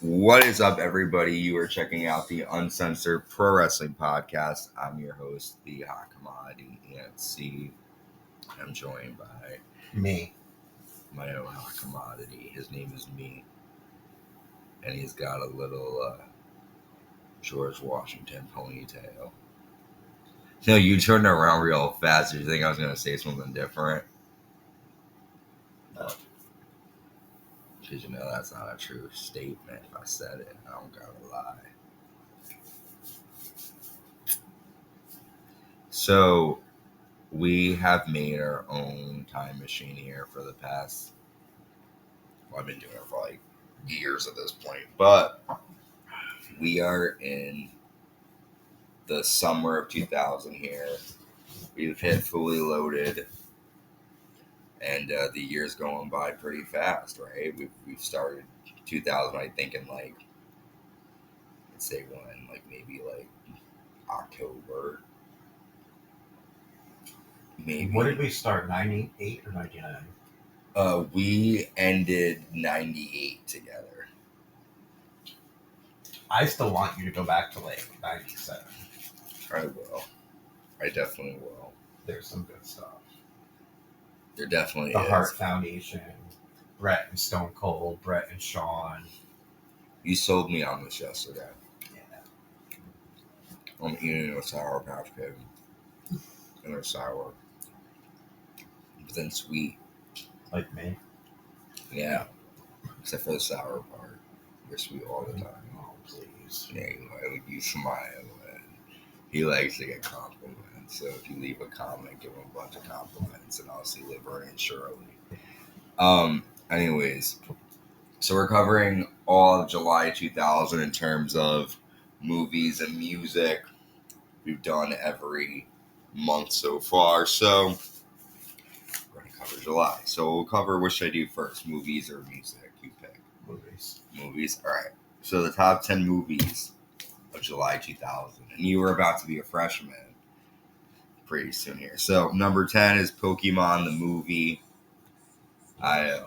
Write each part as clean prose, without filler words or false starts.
What is up, everybody? You are checking out the Uncensored Pro Wrestling Podcast. I'm your host, the Hot Commodity, and Steve. I'm joined by me, my own Hot Commodity. His name is Me, and he's got a little George Washington ponytail. No, you turned around real fast. Did you think I was going to say something different? No. Because you know that's not a true statement. If I said it, I don't gotta lie. So, we have made our own time machine here for the past, well, I've been doing it for like years at this point, but we are in the summer of 2000 here. We've hit fully loaded, and the year's going by pretty fast, right? We've started 2000, I think, in like, let's say when, like maybe like October. Maybe. What did we start, 98 or 99? We ended 98 together. I still want you to go back to like 97. I will. I definitely will. There's some good stuff. There definitely The is. Hart Foundation, Brett and Stone Cold, Brett and Shawn. You sold me on this yesterday. Yeah. I'm eating a Sour Patch Kid. And they're sour. But then sweet. Like me. Yeah. Except for the sour part. You're sweet all the time. Oh, please. Yeah, you smile. And he likes to get compliments. So if you leave a comment, give him a bunch of compliments. And I'll see Laverne and Shirley. Anyways. So we're covering all of July 2000 in terms of movies and music. We've done every month so far. So we're going to cover July. So we'll cover, what should I do first? Movies or music? You pick. Movies. Movies? All right. So the top 10 movies of July 2000. And you were about to be a freshman pretty soon here. So number 10 is Pokemon, the movie. I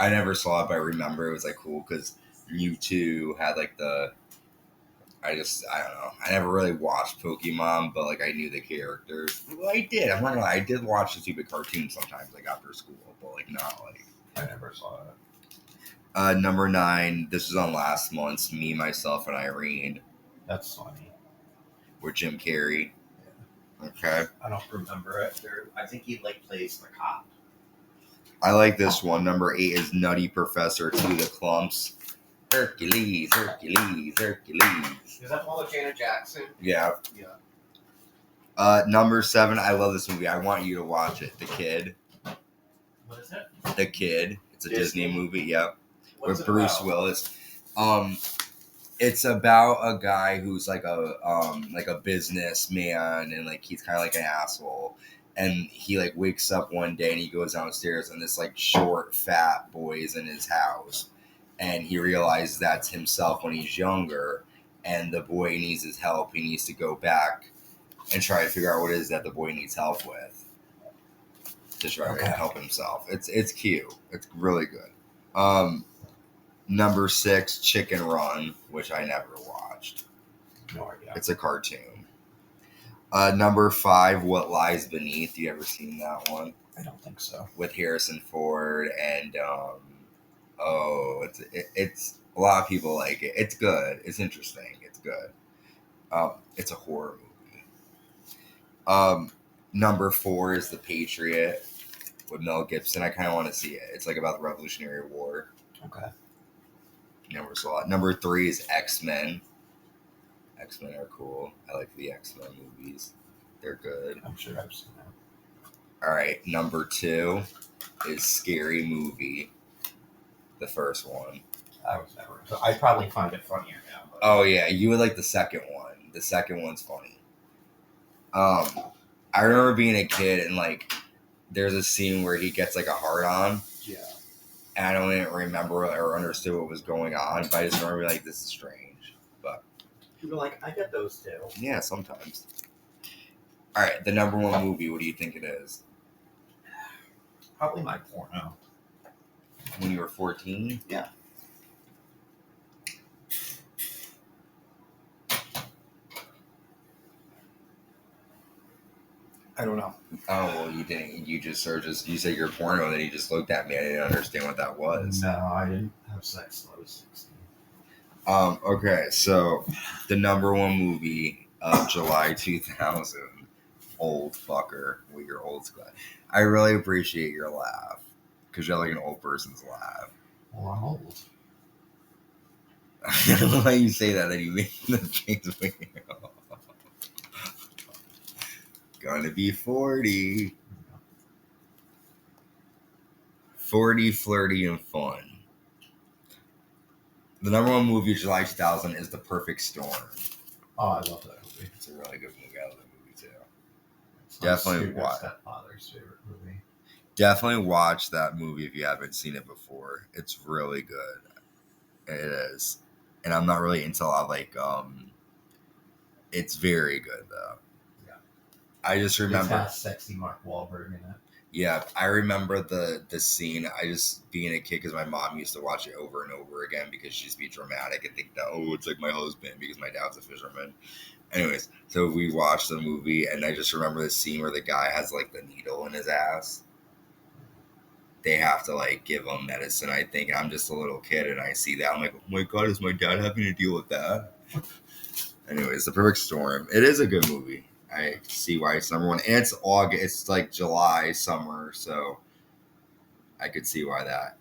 never saw it, but I remember it was like cool because Mewtwo had like I don't know. I never really watched Pokemon, but like I knew the characters. Well, I did. I'm not gonna lie. I did watch the stupid cartoons sometimes, like after school, but like not like. I never saw it. Number 9. This is on last month's Me, Myself, and Irene. That's funny. With Jim Carrey. Yeah. Okay. I don't remember it. I think he like plays the cop. I like this one. Number 8 is Nutty Professor to the Clumps. Hercules. Is that one with Janet Jackson? Yeah. Yeah. Number 7, I love this movie. I want you to watch it. The Kid. What is it? The Kid. It's a Disney movie. Yep. What's With it Bruce about? Willis. It's about a guy who's like a businessman, and like he's kind of like an asshole. And he like wakes up one day and he goes downstairs and this like short, fat boy is in his house. And he realizes that's himself when he's younger. And the boy needs his help. He needs to go back and try to figure out what it is that the boy needs help with. To try to help himself. It's cute. It's really good. Number 6, Chicken Run, which I never watched. No idea. It's a cartoon. Number 5, What Lies Beneath. You ever seen that one? I don't think so. With Harrison Ford and it's a lot of people like it. It's good. It's interesting. It's good. It's a horror movie. Number 4 is The Patriot with Mel Gibson. I kind of want to see it. It's like about the Revolutionary War. Okay. Never saw it. Number 3 is X-Men. X-Men are cool. I like the X-Men movies. They're good. I'm sure I've seen that. All right. Number 2 is Scary Movie. The first one. I was never. So I probably find it funnier now. But... Oh yeah, you would like the second one. The second one's funny. I remember being a kid and like there's a scene where he gets like a hard on. Yeah. And I don't even remember or understood what was going on, but I just remember like this is strange. But you were like, I get those too. Yeah, sometimes. All right, the number 1 movie. What do you think it is? Probably my porno. When you were 14? Yeah. I don't know. Oh, well, you didn't. You just searched. You said you're porno, and then you just looked at me. I didn't understand what that was. No, I didn't have sex till I was 16. Okay, so the number one movie of July 2000, old fucker with your old school. I really appreciate your laugh because you're like an old person's laugh. Well, I'm old. I don't know why you say that. Then you make the face with you. Gonna be 40. 40, flirty, and fun. The number one movie of July 2000 is The Perfect Storm. Oh, I love that movie. It's a really good movie. I love that movie too. It's Definitely my watch. stepfather's favorite movie. Definitely watch that movie if you haven't seen it before. It's really good. It is. And I'm not really into a lot of it's very good though. Yeah. I just remember. It's got sexy Mark Wahlberg in it. Yeah, I remember the scene. I just being a kid because my mom used to watch it over and over again because she'd be dramatic and think that it's like my husband because my dad's a fisherman. Anyways, so we watched the movie and I just remember the scene where the guy has like the needle in his ass. They have to like give him medicine, I think. And I'm just a little kid and I see that I'm like, oh my god, is my dad having to deal with that? Anyways, The Perfect Storm. It is a good movie. I see why it's number one. And it's August. It's like July, summer. So I could see why that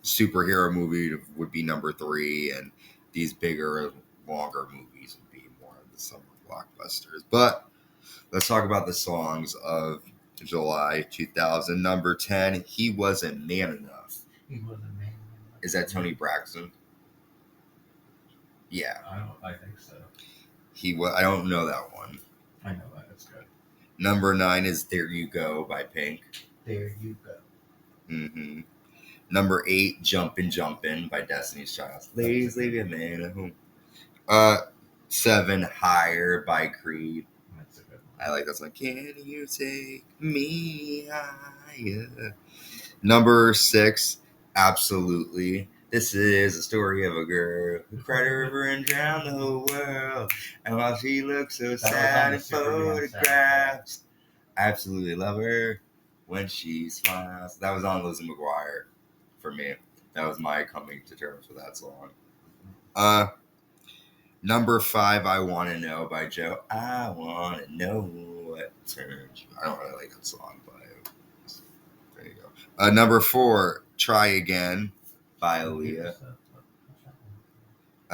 superhero movie would be number 3. And these bigger, longer movies would be more of the summer blockbusters. But let's talk about the songs of July 2000. Number 10, He Wasn't Man Enough. He wasn't man. Is that Tony Braxton? Yeah. I think so. I don't know that one. I know that. It's good. Number 9 is There You Go by Pink. There you go. Mm-hmm. Number 8, Jumpin' by Destiny's Child. Ladies, leave your man at home. 7, Higher by Creed. That's a good one. I like that song. Can you take me higher? Number 6, Absolutely. This is a story of a girl who cried a river and drowned the whole world. And while she looks so sad in photographs, I absolutely love her when she smiles. That was on Lizzie McGuire for me. That was my coming to terms with that song. Number 5, I Want to Know by Joe. I want to know what turns you. I don't really like that song, but there you go. Number 4, Try Again by Aaliyah.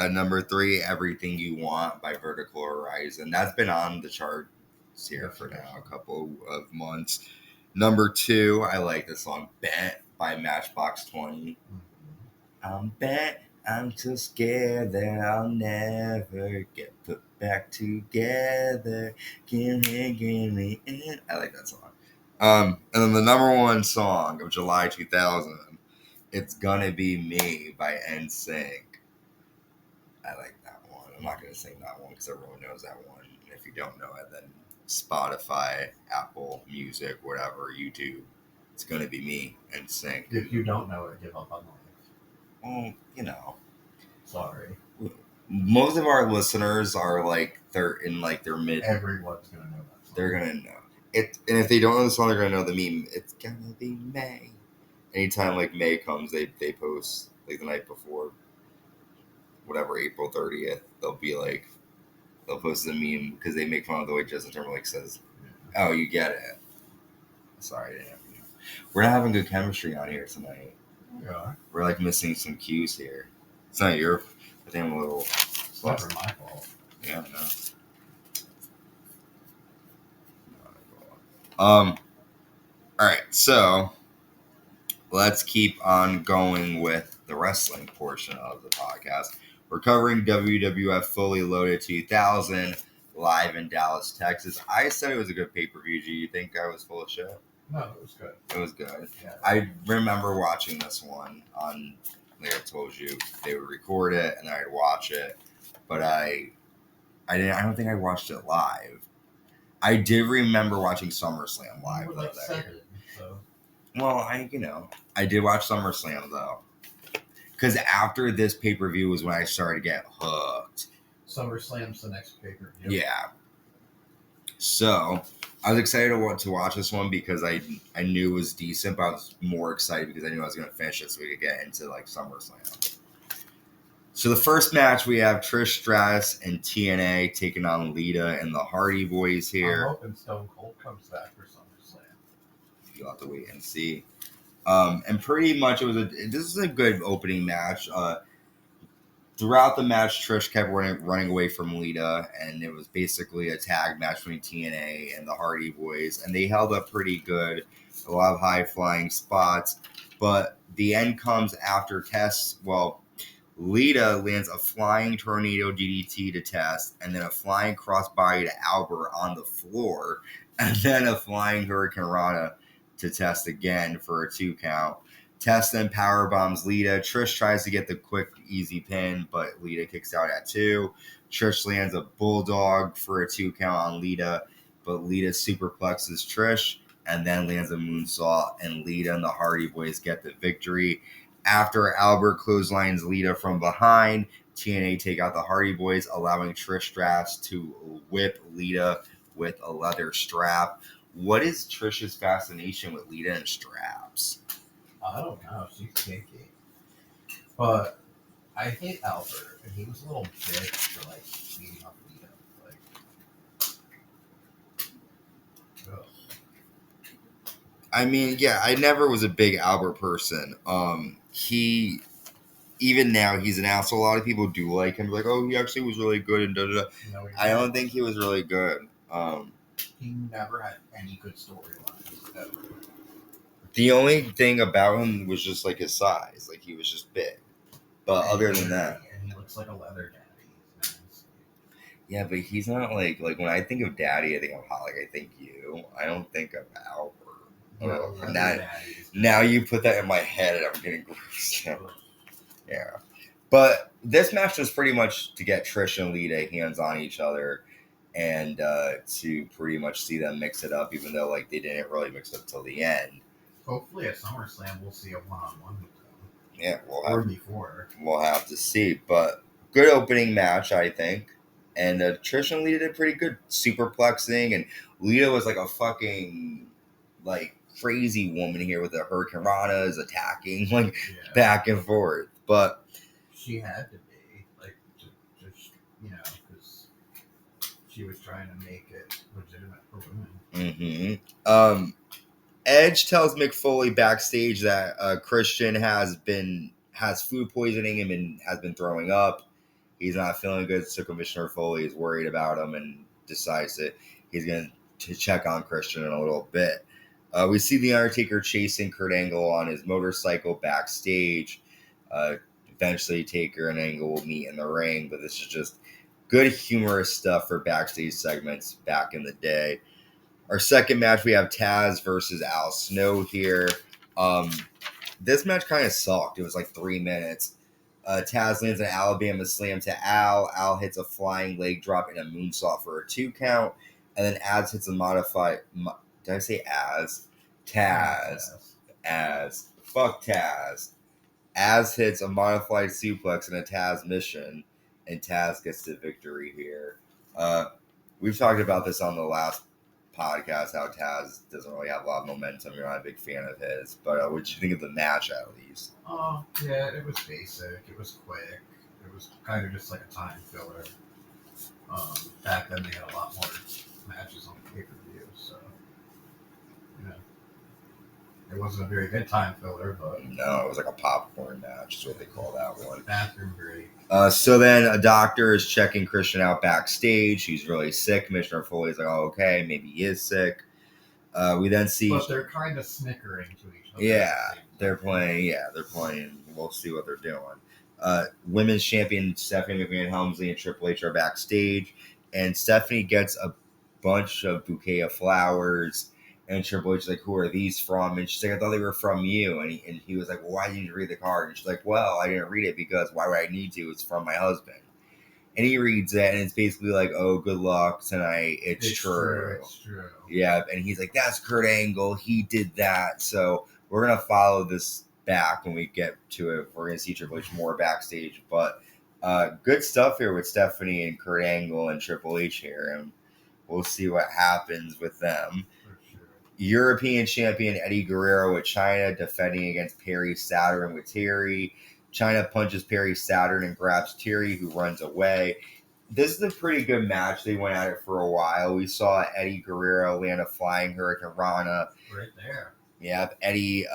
Number 3, Everything You Want by Vertical Horizon. That's been on the charts here for now a couple of months. Number 2, I like the song Bent by Matchbox 20. I'm bent, I'm too scared that I'll never get put back together. Give me in. I like that song. And then the number 1 song of July 2000, It's Gonna Be Me by NSYNC. I like that one. I'm not going to sing that one because everyone knows that one. And if you don't know it, then Spotify, Apple Music, whatever, YouTube, It's Gonna Be Me and sing. If you don't know it, give up on life. Well, you know. Sorry. Most of our listeners are they're in their mid. Everyone's going to know that song. They're going to know it. And if they don't know the song, they're going to know the meme. It's gonna be May. Anytime May comes, they post the night before, whatever, April 30th, they'll post the meme because they make fun of the way Justin Timberlake says, "Oh, you get it." Sorry, I didn't have you. We're not having good chemistry on here tonight. Yeah. We're missing some cues here. It's not your. I think I'm a little. It's never my fault. Yeah, no. All right, so let's keep on going with the wrestling portion of the podcast. We're covering WWF Fully Loaded 2000 live in Dallas, Texas. I said it was a good pay-per-view. Do you think I was full of shit? No, it was good. It was good. Yeah. I remember watching this one on, like I told you, they would record it and then I'd watch it, but I don't think I watched it live. I did remember watching SummerSlam live. You were like 7, so. Well, I did watch SummerSlam though, because after this pay-per-view was when I started to get hooked. SummerSlam's the next pay-per-view. Yeah. So I was excited to watch this one because I knew it was decent, but I was more excited because I knew I was going to finish it so we could get into like SummerSlam. So the first match we have Trish Stratus and T&A taking on Lita and the Hardy Boys here. I'm hoping Stone Cold comes back for SummerSlam. You'll have to wait and see. And pretty much this is a good opening match. Throughout the match, Trish kept running away from Lita, and it was basically a tag match between TNA and the Hardy Boys, and they held up pretty good. A lot of high-flying spots, but the end comes after Tess. Well, Lita lands a flying tornado DDT to Tess, and then a flying crossbody to Albert on the floor, and then a flying Hurricane Rana to Tess again for a 2 count. Tess then power bombs Lita. Trish tries to get the quick, easy pin, but Lita kicks out at 2. Trish lands a bulldog for a 2 count on Lita, but Lita superplexes Trish and then lands a moonsault, and Lita and the Hardy Boys get the victory. After Albert clotheslines Lita from behind, TNA take out the Hardy Boys, allowing Trish Stratus to whip Lita with a leather strap. What is Trish's fascination with Lita and straps? I don't know. She's kinky. But I hate Albert, and he was a little bitch for like beating up Lita. Like, ugh. I mean, yeah, I never was a big Albert person. Even now he's an asshole. A lot of people do like him, like, oh, he actually was really good and da da da. No, I don't think he was really good. He never had any good storylines ever. The only thing about him was just like his size, like he was just big. But other than that, and he looks like a leather daddy. He's nice. Yeah, but he's not like when I think of Daddy, I think of hot. Like I think you. I don't think of Albert. Now you put that in my head, and I'm getting grossed out. Yeah, but this match was pretty much to get Trish and Lita hands on each other, and to pretty much see them mix it up, even though like they didn't really mix it up till the end. Hopefully at SummerSlam we'll see a one-on-one with them. Yeah, we'll have to see. But good opening match, I think. And Trish and Lita did pretty good superplexing, and Lita was like a fucking like crazy woman here with the Hurricane Ranas attacking back and forth. But she had to be like just because she was trying to make it legitimate for women. Mm-hmm. Edge tells Mick Foley backstage that Christian has food poisoning him and has been throwing up. He's not feeling good, so Commissioner Foley is worried about him and decides that he's going to check on Christian in a little bit. We see The Undertaker chasing Kurt Angle on his motorcycle backstage. Eventually, Taker and Angle will meet in the ring, but this is just good humorous stuff for backstage segments back in the day. Our second match, we have Tazz versus Al Snow here. This match kind of sucked. It was like 3 minutes. Tazz lands an Alabama slam to Al. Al hits a flying leg drop and a moonsault for a 2 count. And then Az hits a modified... Did I say Az? Tazz. Az. Fuck Tazz. Az hits a modified suplex and a Tazz mission. And Tazz gets the victory here. We've talked about this on the last podcast, how Tazz doesn't really have a lot of momentum. You're not a big fan of his. But what did you think of the match, at least? Oh, yeah, it was basic. It was quick. It was kind of just like a time filler. Back then, they had a lot more matches on pay-per-view, so, it wasn't a very good time filler, but... No, it was like a popcorn match, is what they call that one. Bathroom break. So then a doctor is checking Christian out backstage. He's really sick. Commissioner Foley's like, oh, okay, maybe he is sick. We then see... But they're kind of snickering to each other. Yeah, they're playing. We'll see what they're doing. Women's champion Stephanie McMahon, Helmsley, and Triple H are backstage. And Stephanie gets a bunch of bouquet of flowers. And Triple H is like, who are these from? And she's like, I thought they were from you. And he was like, well, why didn't you read the card? And she's like, well, I didn't read it because why would I need to? It's from my husband. And he reads it, and it's basically like, oh, good luck tonight. It's true. It's true. Yeah, and he's like, that's Kurt Angle. He did that. So we're going to follow this back when we get to it. We're going to see Triple H more backstage. But good stuff here with Stephanie and Kurt Angle and Triple H here. And We'll see what happens with them. For sure. European champion Eddie Guerrero with China defending against Perry Saturn with Terry. China punches Perry Saturn and grabs Terry, who runs away. This is a pretty good match. They went at it for a while. We saw Eddie Guerrero land a flying Hurricane Rana. Right there. Yep. Eddie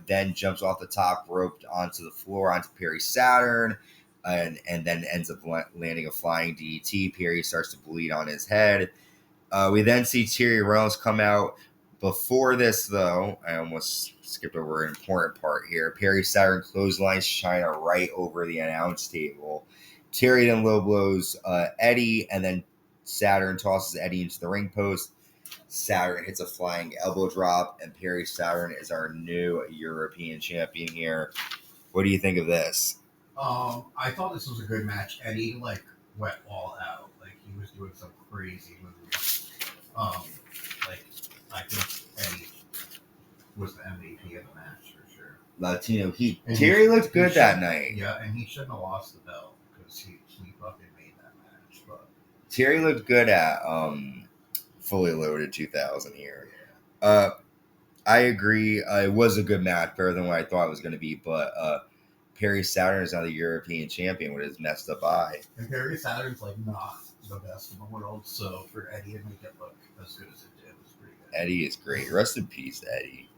then jumps off the top rope onto the floor onto Perry Saturn and then ends up landing a flying DDT. Perry starts to bleed on his head. We then see Terry Reynolds come out. Before this, though, I almost skipped over an important part here. Perry Saturn clotheslines China right over the announce table. Terry then low blows Eddie, and then Saturn tosses Eddie into the ring post. Saturn hits a flying elbow drop, and Perry Saturn is our new European champion here. What do you think of this? I thought this was a good match. Eddie went all out. He was doing some crazy moves. I think Eddie was the MVP of the match for sure. Latino Heat. Terry looked good that night. Yeah, and he shouldn't have lost the belt because he fucking made that match. But Terry looked good at Fully Loaded 2000 here. Yeah. I agree. It was a good match, better than what I thought it was going to be. But Perry Saturn is now the European champion with his messed up eye. And Perry Saturn's not the best in the world, so for Eddie to make it look as good as it did was pretty good. Eddie is great. Rest in peace, Eddie.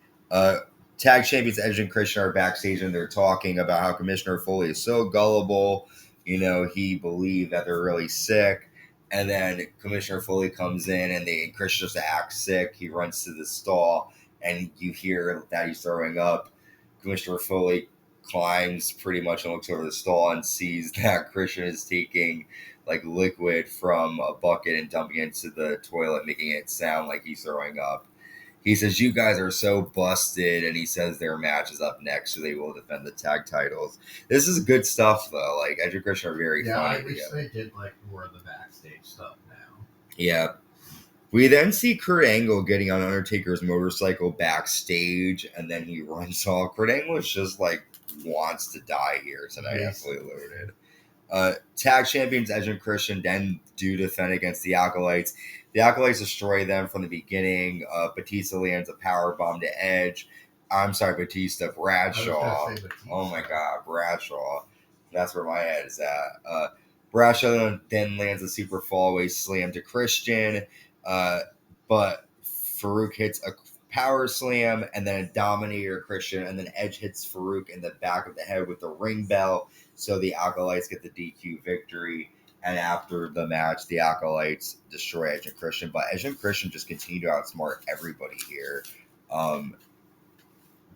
Tag champions Edge and Christian are backstage and they're talking about how Commissioner Foley is so gullible. He believed that they're really sick. And then Commissioner Foley comes in and Christian just acts sick. He runs to the stall and you hear that he's throwing up. Commissioner Foley climbs pretty much and looks over the stall and sees that Christian is taking liquid from a bucket and dumping it into the toilet, making it sound like he's throwing up. He says, "You guys are so busted," and he says their match is up next, so they will defend the tag titles. This is good stuff, though. Edge and Christian are very funny. I wish they did more of the backstage stuff now. Yeah. We then see Kurt Angle getting on Undertaker's motorcycle backstage, and then he runs off. Kurt Angle is just wants to die here tonight. Absolutely loaded. Tag champions Edge and Christian then do defend against the Acolytes. The Acolytes destroy them from the beginning. Batista lands a powerbomb to Edge. I'm sorry, Bradshaw. Batista. Oh my God, Bradshaw. That's where my head is at. Bradshaw then lands a super fallaway slam to Christian. But Farouk hits a power slam and then a dominator Christian, and then Edge hits Farouk in the back of the head with the ring bell. So the Acolytes get the DQ victory. And after the match, the Acolytes destroy Edge and Christian. But Edge and Christian just continue to outsmart everybody here.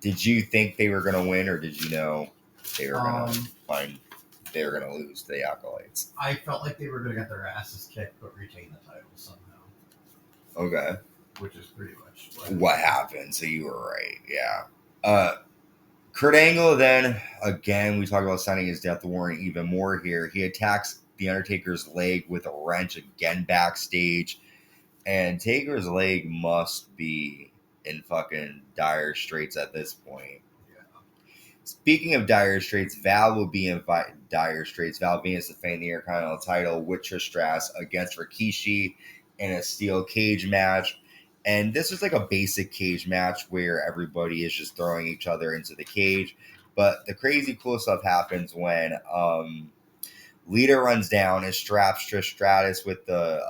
Did you think they were going to win, or did you know they were going to lose to the Acolytes? I felt like they were going to get their asses kicked, but retain the title somehow. Okay. Which is pretty much what happened. So you were right. Yeah. Kurt Angle then, again, we talk about signing his death warrant even more here. He attacks the Undertaker's leg with a wrench again backstage. And Taker's leg must be in fucking dire straits at this point. Yeah. Speaking of dire straits, Val will be in dire straits. Val Venis defending the Intercontinental title with Trish Stratus against Rikishi in a steel cage match. And this is a basic cage match where everybody is just throwing each other into the cage. But the crazy cool stuff happens when Lita runs down and straps Trish Stratus with the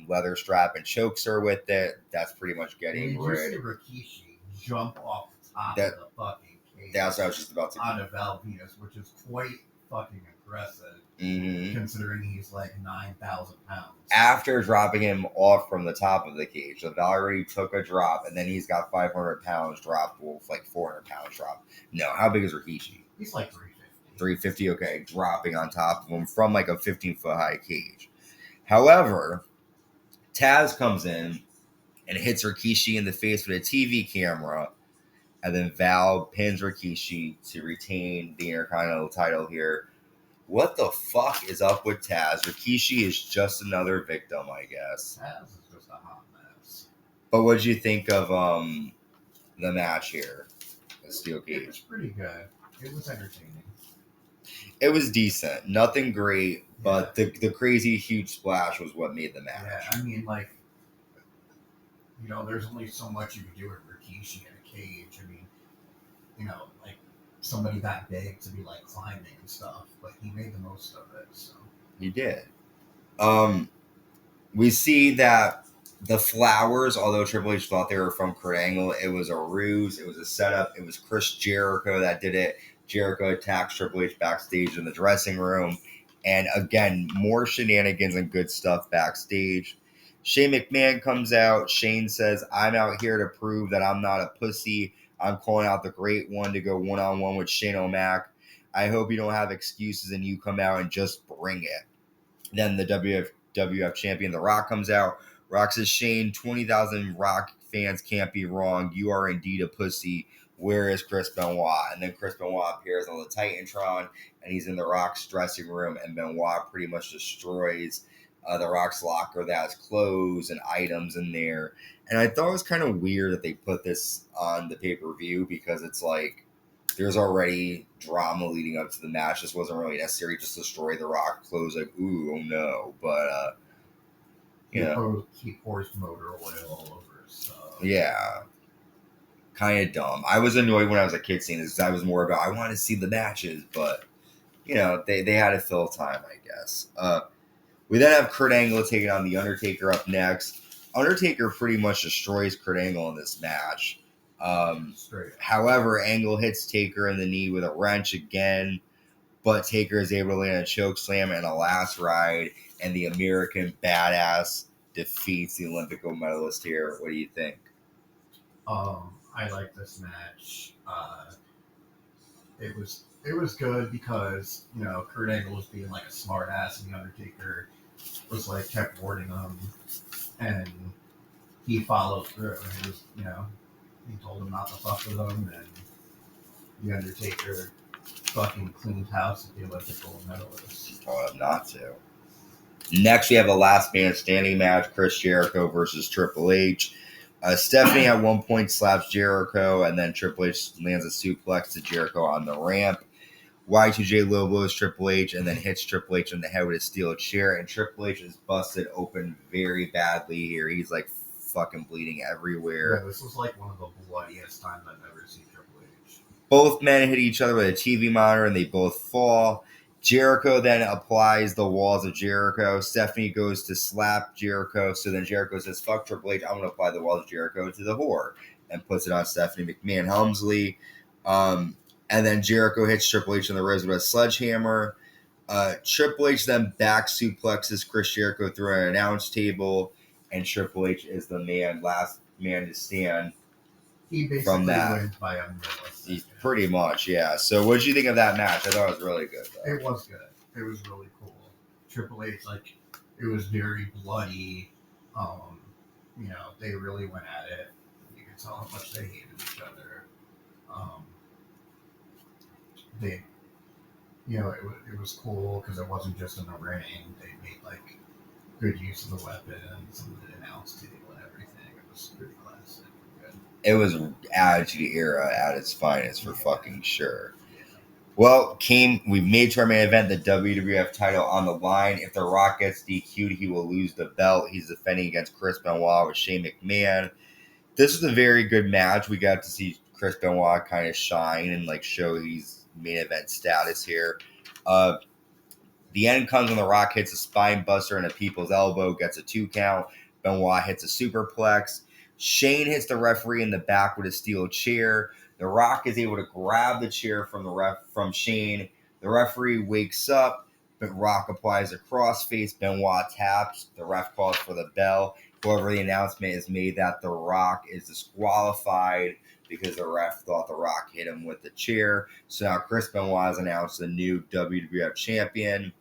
leather strap and chokes her with it. That's pretty much getting rid. Did you see Rikishi jump off the top of the fucking cage? That's what I was just about to on a Val Venis, which is quite fucking impressive, considering he's 9,000 pounds. After dropping him off from the top of the cage, so Val already took a drop, and then he's got 500 pounds drop, 400 pounds drop. No, how big is Rikishi? He's 350. 350, okay, dropping on top of him from a 15-foot high cage. However, Tazz comes in and hits Rikishi in the face with a TV camera, and then Val pins Rikishi to retain the Intercontinental title here. What the fuck is up with Tazz? Rikishi is just another victim, I guess. Tazz is just a hot mess. But what did you think of the match here? The steel cage. It was pretty good. It was entertaining. It was decent. Nothing great, but the crazy huge splash was what made the match. Yeah, I mean, You know, there's only so much you can do with Rikishi in a cage. I mean, you know, like somebody that big to be like climbing and stuff, but he made the most of it. So He did. We see that the flowers, although Triple H thought they were from Kurt Angle, it was a ruse. It was a setup. It was Chris Jericho that did it. Jericho attacks Triple H backstage in the dressing room. And again, more shenanigans and good stuff backstage. Shane McMahon comes out. Shane says, I'm out here to prove that I'm not a pussy. I'm calling out the great one to go one-on-one with Shane O'Mac. I hope you don't have excuses and you come out and just bring it. Then the WWF Champion The Rock comes out. Rock says, Shane, 20,000 Rock fans can't be wrong. You are indeed a pussy. Where is Chris Benoit? And then Chris Benoit appears on the Titantron, and he's in The Rock's dressing room, and Benoit pretty much destroys The Rock's locker that has clothes and items in there. And I thought it was kind of weird that they put this on the pay-per-view because it's like, there's already drama leading up to the match. This wasn't really necessary. Just destroy The Rock clothes. Like, ooh, oh no. But, he pours motor oil all over his stuff. Yeah. Kind of dumb. I was annoyed when I was a kid seeing this because I was more about, I want to see the matches. But, they had to fill time, I guess. We then have Kurt Angle taking on The Undertaker up next. Undertaker pretty much destroys Kurt Angle in this match. However, Angle hits Taker in the knee with a wrench again, but Taker is able to land a choke slam and a last ride, and the American Badass defeats the Olympic gold medalist here. What do you think? I like this match. It was good because Kurt Angle was being like a smart ass, and the Undertaker was like kept warning him, and he followed through. It was he told him not to fuck with him, and the Undertaker fucking cleaned house at the Olympic gold medalist. He told him not to. Next, we have a last man standing match: Chris Jericho versus Triple H. Stephanie at one point slaps Jericho, and then Triple H lands a suplex to Jericho on the ramp. Y2J low blows Triple H and then hits Triple H in the head with a steel chair, and Triple H is busted open very badly here. He's like fucking bleeding everywhere. Yeah, this was like one of the bloodiest times I've ever seen Triple H. Both men hit each other with a TV monitor and they both fall. Jericho then applies the walls of Jericho. Stephanie goes to slap Jericho, so then Jericho says, fuck Triple H, I'm going to apply the walls of Jericho to the whore, and puts it on Stephanie McMahon Helmsley. And then Jericho hits Triple H in the ribs with a sledgehammer. Triple H then back suplexes Chris Jericho through an announce table, and Triple H is the last man to stand. He basically wins by a millisecond. Pretty much, yeah. So what did you think of that match? I thought it was really good, though. It was good. It was really cool. Triple H, it was very bloody. They really went at it. You could tell how much they hated each other. It was cool because it wasn't just in the ring. They made good use of the weapons and the announce table and everything. It was pretty classic. Good. It was Attitude Era at its finest for fucking sure. Well, we've made to our main event, the WWF title on the line. If The Rock gets DQ'd, he will lose the belt. He's defending against Chris Benoit with Shane McMahon. This was a very good match. We got to see Chris Benoit kind of shine and show he's main event status here. The end comes when The Rock hits a spine buster and a people's elbow, gets a 2 count. Benoit hits a superplex. Shane hits the referee in the back with a steel chair. The Rock is able to grab the chair from Shane. The referee wakes up, but Rock applies a crossface. Benoit taps. The ref calls for the bell. However, the announcement is made that The Rock is disqualified because the ref thought The Rock hit him with the chair. So now Chris Benoit is announced the new WWF Champion.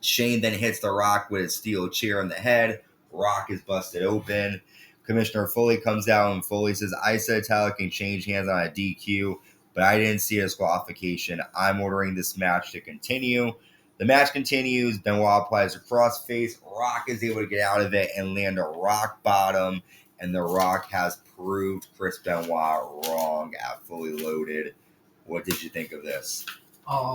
Shane then hits The Rock with a steel chair in the head. Rock is busted open. Commissioner Foley comes out and Foley says, I said Tyler can change hands on a DQ, but I didn't see a disqualification. I'm ordering this match to continue. The match continues. Benoit applies a crossface. Rock is able to get out of it and land a rock bottom, and The Rock has proved Chris Benoit wrong at Fully Loaded. What did you think of this?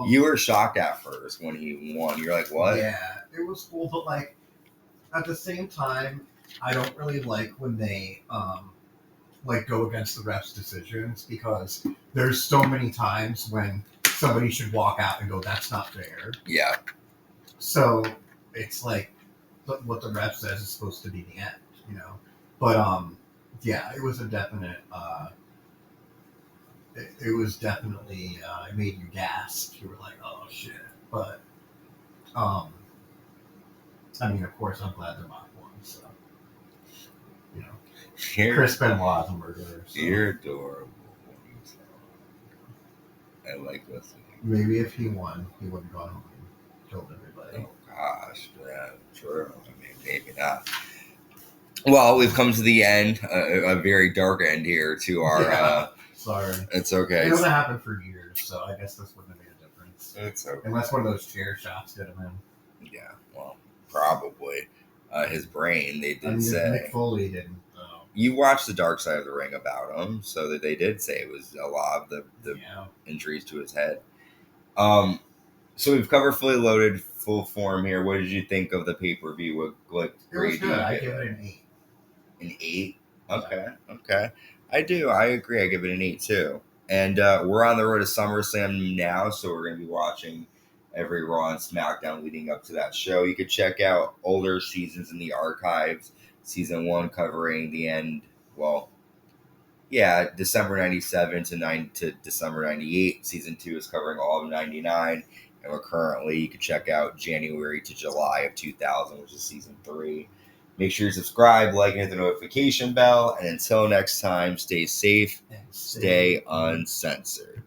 You were shocked at first when he won. You're like, what? Yeah, it was cool, but at the same time, I don't really like when they like go against the ref's decisions, because there's so many times when somebody should walk out and go, "That's not fair." Yeah. So it's like what the ref says is supposed to be the end, you know. But yeah, it was a definite. It was definitely it made you gasp. You were like, "Oh shit!" But I mean, of course, I'm glad The Rock won. So you know, Chris Benoit is a murderer. So. You're adorable. I like listening. Maybe if he won, he wouldn't go home and killed everybody. Oh gosh, yeah, true. I mean, maybe not. Well, we've come to the end, a very dark end here to our. Yeah, sorry. It's okay. It hasn't happened for years, so I guess this wouldn't have made a difference. It's okay. Unless one of those chair shots did him in. Yeah, well, probably. His brain, they did say. Mick Foley didn't. You watched the Dark Side of the Ring about him, so that they did say it was a lot of the injuries to his head. So we've covered Fully Loaded, full form here. What did you think of the pay-per-view? What grade it was good. I give it an 8. An 8? Okay, okay. I do. I agree. I give it an 8 too. And we're on the road to SummerSlam now, so we're going to be watching every Raw and SmackDown leading up to that show. You could check out older seasons in the archives. Season 1 covering the end, well, yeah, December 97 to December 98. Season 2 is covering all of 99. And we're currently, you can check out January to July of 2000, which is Season 3. Make sure you subscribe, like, and hit the notification bell. And until next time, stay safe, stay uncensored.